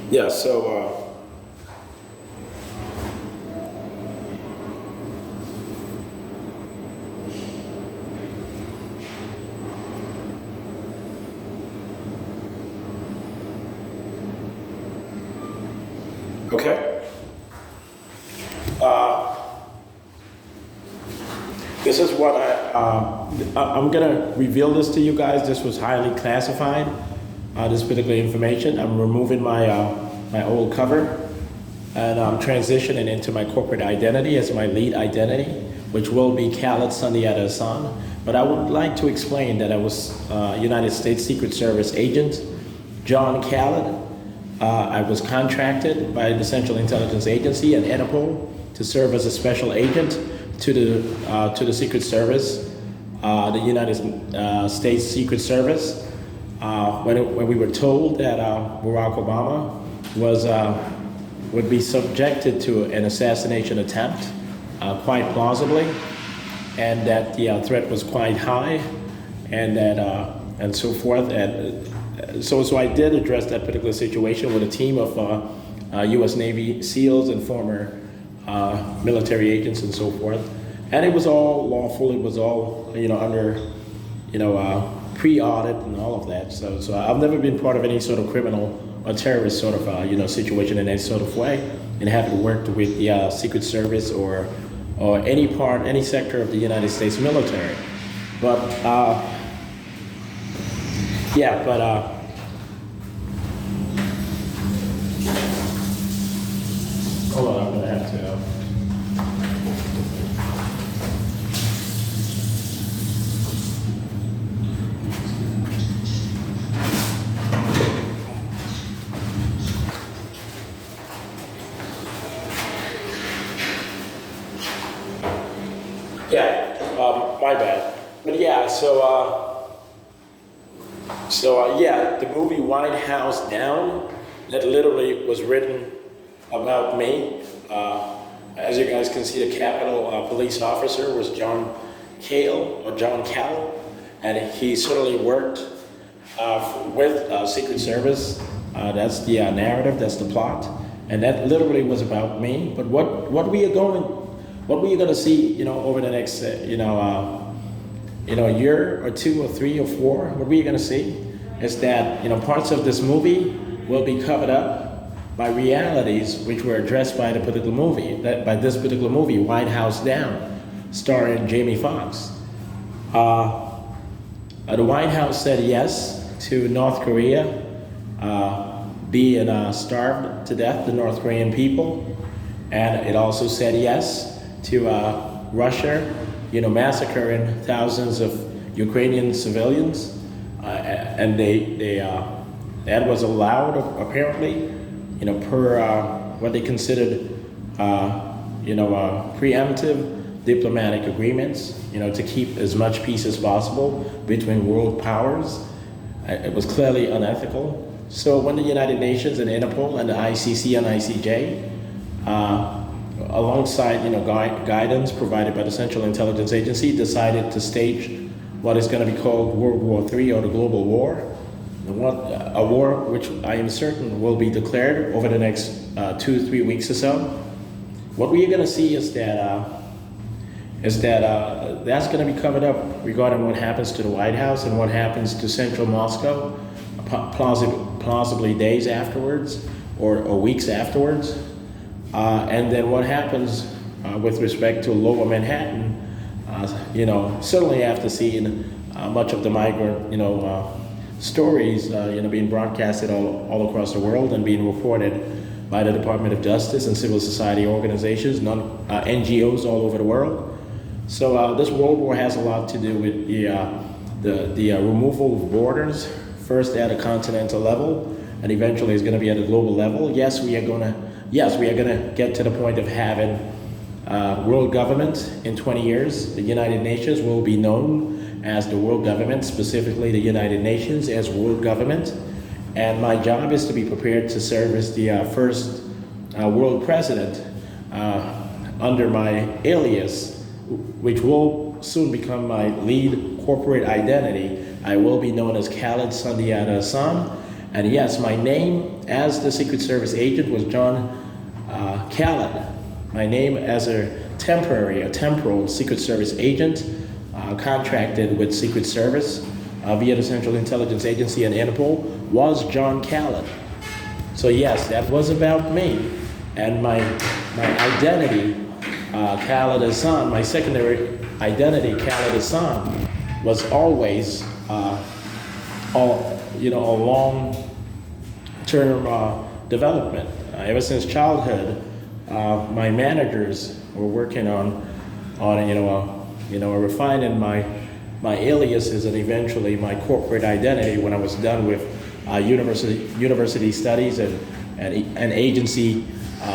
Yeah, so okay. This is what I'm gonna reveal this to you guys. This was highly classified. This particular information. I'm removing my my old cover, and I'm transitioning into my corporate identity as my lead identity, which will be Khaled Sundiata Hassan. But I would like to explain that I was United States Secret Service agent John Khaled. I was contracted by the Central Intelligence Agency and INTERPOL to serve as a special agent to the Secret Service, the United States Secret Service. When we were told that Barack Obama would be subjected to an assassination attempt, quite plausibly, and that the threat was quite high, and that and so forth, and so I did address that particular situation with a team of U.S. Navy SEALs and former military agents and so forth, and it was all lawful. It was all under pre-audit and all of that. So I've never been part of any sort of criminal or terrorist sort of situation in any sort of way, and haven't worked with the Secret Service or any sector of the United States military. But hold on, I'm gonna have to. My bad. But yeah, the movie White House Down, that literally was written about me. As you guys can see, the Capitol police officer was John Cale, and he certainly worked with Secret Service. That's the narrative, that's the plot, and that literally was about me. But what we are going to see, over the next, a year or two or three or four, what we're going to see is that, parts of this movie will be covered up by realities which were addressed by this particular movie, White House Down, starring Jamie Foxx. The White House said yes to North Korea being starved to death, the North Korean people, and it also said yes to Russia, massacring thousands of Ukrainian civilians, and that was allowed apparently, per what they considered, preemptive diplomatic agreements, to keep as much peace as possible between world powers. It was clearly unethical. So when the United Nations and Interpol and the ICC and ICJ, alongside guidance provided by the Central Intelligence Agency, decided to stage what is going to be called World War III, or the global war, a war which I am certain will be declared over the next 2-3 weeks or so. What we are going to see is that that's going to be covered up regarding what happens to the White House and what happens to central Moscow, plausibly days afterwards or weeks afterwards. And then what happens with respect to Lower Manhattan, certainly after seeing much of the migrant, stories, being broadcasted all across the world and being reported by the Department of Justice and civil society organizations, NGOs all over the world. So this World War has a lot to do with the removal of borders, first at a continental level, and eventually it's going to be at a global level. Yes, we are going to get to the point of having world government in 20 years. The United Nations will be known as the world government, specifically the United Nations as world government. And my job is to be prepared to serve as the first world president under my alias, which will soon become my lead corporate identity. I will be known as Khaled Sundiata Hassan. And yes, my name as the Secret Service agent was John Khaled. My name as a temporal Secret Service agent contracted with Secret Service via the Central Intelligence Agency and Interpol was John Khaled. So yes, that was about me and my identity, Khaled Hassan, my secondary identity, Khaled Hassan, was always a long-term development. Ever since childhood, my managers were working on refining my aliases and eventually my corporate identity when I was done with university studies and agency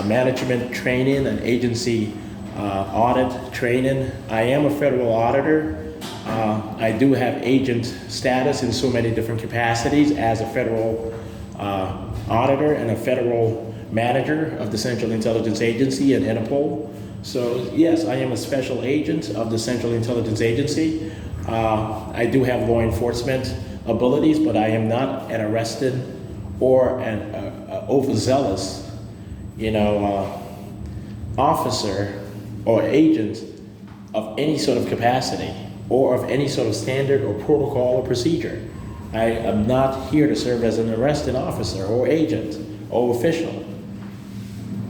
management training and agency audit training. I am a federal auditor. I do have agent status in so many different capacities as a federal auditor and a federal manager of the Central Intelligence Agency and Interpol. So yes, I am a special agent of the Central Intelligence Agency. I do have law enforcement abilities, but I am not an arrested or an overzealous, officer or agent of any sort of capacity or of any sort of standard or protocol or procedure. I am not here to serve as an arresting officer or agent or official.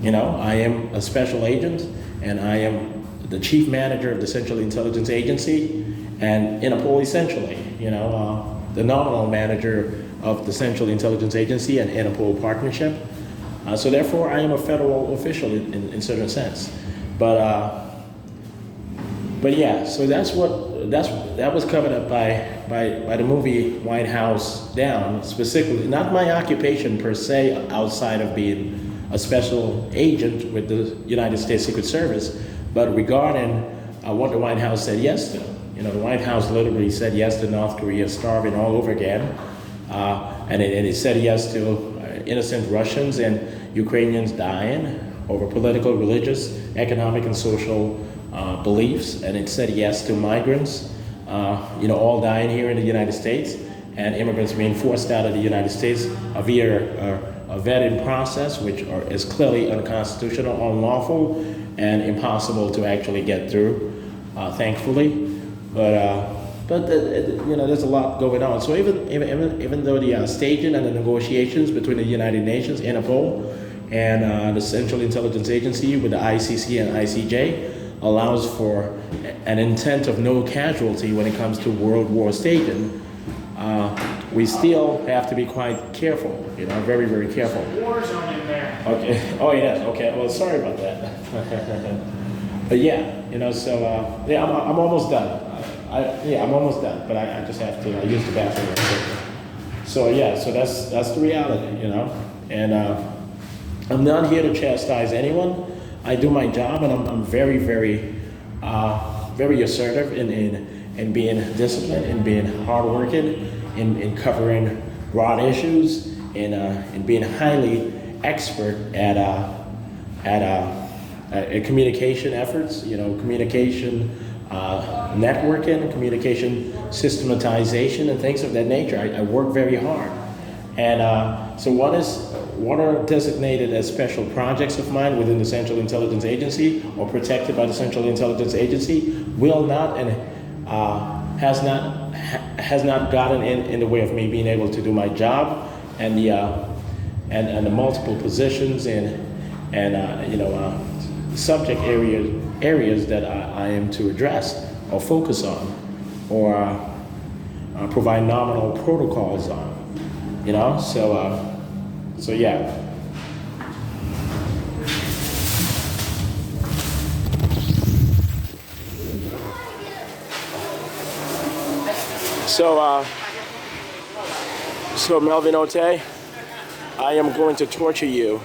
I am a special agent, and I am the chief manager of the Central Intelligence Agency and Interpol essentially, the nominal manager of the Central Intelligence Agency and Interpol partnership. So therefore, I am a federal official in certain sense. But yeah, so that was covered up by the movie White House Down, specifically, not my occupation per se outside of being a special agent with the United States Secret Service, but regarding what the White House said yes to. The White House literally said yes to North Korea starving all over again, and it said yes to innocent Russians and Ukrainians dying over political, religious, economic, and social beliefs, and it said yes to migrants, all dying here in the United States, and immigrants being forced out of the United States via a vetting process, which is clearly unconstitutional, unlawful, and impossible to actually get through, thankfully. But there's a lot going on. So even though the staging and the negotiations between the United Nations, Interpol, and the Central Intelligence Agency with the ICC and ICJ allows for an intent of no casualty when it comes to World War staging, we still have to be quite careful, very, very careful. War zone in there. Okay. Oh, yes. Okay. Well, sorry about that. But yeah, yeah, I'm almost done. I'm almost done, but I just have to use the bathroom. So yeah, so that's the reality, and I'm not here to chastise anyone. I do my job, and I'm very, very, very assertive in being disciplined, in being hardworking, in covering broad issues, in being highly expert at communication efforts, communication networking, communication systematization, and things of that nature. I work very hard. And so what are designated as special projects of mine within the Central Intelligence Agency or protected by the Central Intelligence Agency will not and has not gotten in the way of me being able to do my job and the multiple positions and subject areas that I am to address or focus on or provide nominal protocols on, so yeah. So Melvin Ote, I am going to torture you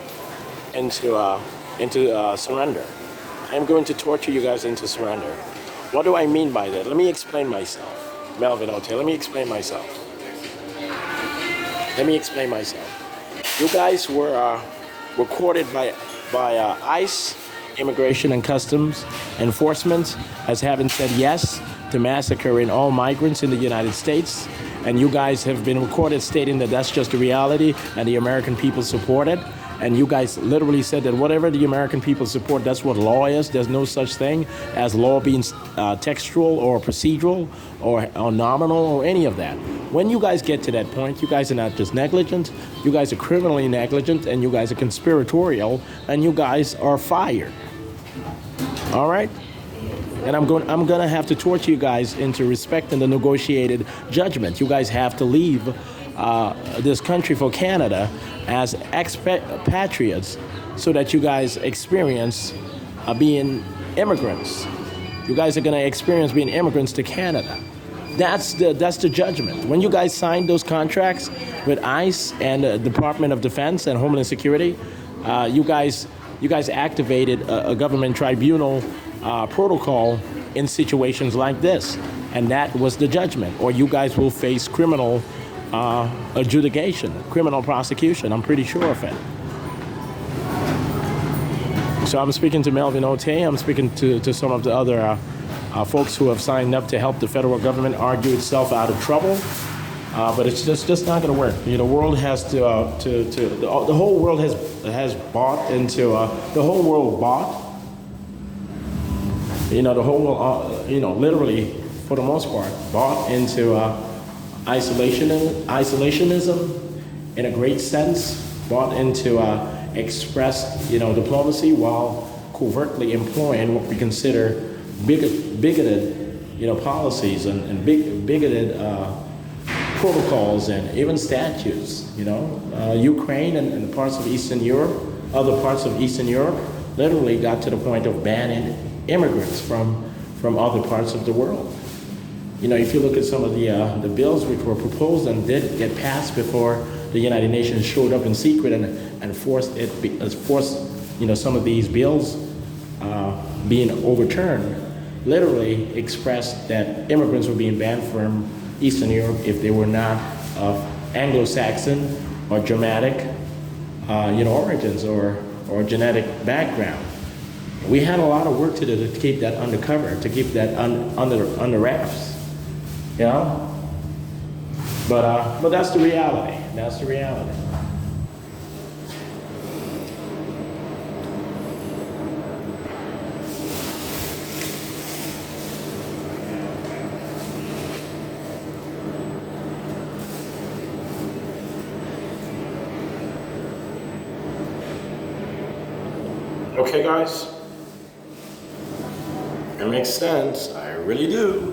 into surrender. I am going to torture you guys into surrender. What do I mean by that? Let me explain myself. Melvin Ote, let me explain myself. You guys were recorded by ICE, Immigration and Customs Enforcement, as having said yes to massacring all migrants in the United States and you guys have been recorded stating that that's just the reality and the American people support it. And you guys literally said that whatever the American people support, that's what law is. There's no such thing as law being textual or procedural or nominal or any of that. When you guys get to that point, you guys are not just negligent, you guys are criminally negligent, and you guys are conspiratorial, and you guys are fired. All right? And I'm going to have to torture you guys into respecting the negotiated judgment. You guys have to leave this country for Canada as expatriates so that you guys experience being immigrants. You guys are going to experience being immigrants to Canada. That's the judgment. When you guys signed those contracts with ICE and the Department of Defense and Homeland Security, you guys activated a government tribunal protocol in situations like this, and that was the judgment. Or you guys will face criminal adjudication, criminal prosecution. I'm pretty sure of it. So I'm speaking to Melvin Ote. I'm speaking to some of the other folks who have signed up to help the federal government argue itself out of trouble. But it's just not going to work. The world has the whole world has bought into the whole world bought. The whole world, literally for the most part, bought into isolationism in a great sense, bought into expressed, diplomacy while covertly employing what we consider bigoted, policies and bigoted protocols and even statutes. Ukraine and parts of Eastern Europe, other parts of Eastern Europe, literally got to the point of banning immigrants from other parts of the world. If you look at some of the bills which were proposed and did get passed before the United Nations showed up in secret and forced some of these bills being overturned, literally expressed that immigrants were being banned from Eastern Europe if they were not of Anglo-Saxon or Germanic, origins or genetic background. We had a lot of work to do to keep that undercover, to keep that under wraps. But that's the reality. That's the reality. Okay, guys? It makes sense. I really do.